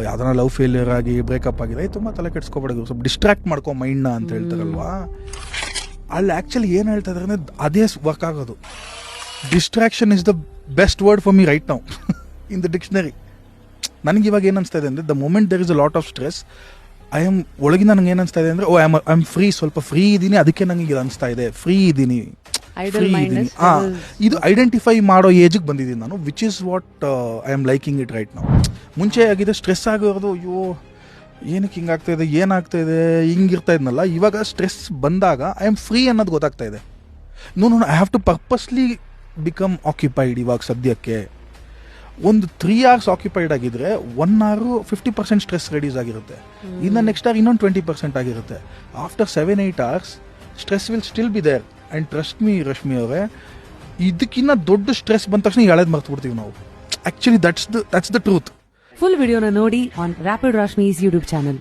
ಯಾವ್ದಾರ love failure ಆಗಿ breakup ಆಗಿದೆ ತುಂಬ ತಲೆ ಕೆಡ್ಸ್ಕೊಬೇಡ, ಸ್ವಲ್ಪ ಡಿಸ್ಟ್ರಾಕ್ಟ್ ಮಾಡ್ಕೊ ಮೈಂಡ್ನ ಅಂತ ಹೇಳ್ತಾರಲ್ವಾ. ಅಲ್ಲಿ ಆ್ಯಕ್ಚುಲಿ ಏನು ಹೇಳ್ತಾ ಇದ್ದಾರೆ ಅಂದರೆ ಅದೇ ವರ್ಕ್ ಆಗೋದು. Distraction is the best word for me right now in the dictionary. ನನಗೆ ಇವಾಗ ಏನು ಅನಿಸ್ತಾ ಇದೆ ಅಂದರೆ the moment there is a lot of stress, ಒಳಗಿಂದ ನನಗೆ ಏನು ಅನಿಸ್ತಾ ಇದೆ ಅಂದರೆ ಐ ಆಮ್ ಫ್ರೀ, ಸ್ವಲ್ಪ ಫ್ರೀ ಇದ್ದೀನಿ, ಅದಕ್ಕೆ ನನಗೆ ಇದು ಅನಿಸ್ತಾ ಇದೆ, ಫ್ರೀ ಇದ್ದೀನಿ. ಇದು ಐಡೆಂಟಿಫೈ ಮಾಡೋ ಏಜಿಗೆ ಬಂದಿದ್ದೀನಿ ನಾನು, which is what I am liking it right ನಾವು. ಮುಂಚೆ ಆಗಿದೆ ಸ್ಟ್ರೆಸ್ ಆಗಿರೋದು, ಅಯ್ಯೋ ಏನಕ್ಕೆ ಹಿಂಗಾಗ್ತಾಯಿದೆ, ಏನಾಗ್ತಾಯಿದೆ, ಹಿಂಗಿರ್ತಾ ಇದ್ನಲ್ಲ. ಇವಾಗ ಸ್ಟ್ರೆಸ್ ಬಂದಾಗ ಐ ಆಮ್ ಫ್ರೀ ಅನ್ನೋದು ಗೊತ್ತಾಗ್ತಾ ಇದೆ. No I have to purposely become occupied. ಇವಾಗ ಸದ್ಯಕ್ಕೆ ಒಂದು 3 hours ಆಕ್ಯುಪೈಡ್ ಆಗಿದ್ರೆ 1 hour 50% ಸ್ಟ್ರೆಸ್ ರೆಡ್ಯೂಸ್ ಆಗಿರುತ್ತೆ, ಇನ್ನು ನೆಕ್ಸ್ಟ್ ಅವರ್ ಇನ್ನೊಂದು 20% ಆಗಿರುತ್ತೆ. After 7-8 hours stress will still be there. And trust me Rashmi ಅವರೇ, ಇದಕ್ಕಿಂತ ದೊಡ್ಡ ಸ್ಟ್ರೆಸ್ ಬಂದ ತಕ್ಷಣ ಎಳೆದು ಮರ್ತು ಬಿಡ್ತೀವಿ ನಾವು. Actually that's the truth. Full ವಿಡಿಯೋನ ನೋಡಿ on rapid Rashmi's YouTube channel.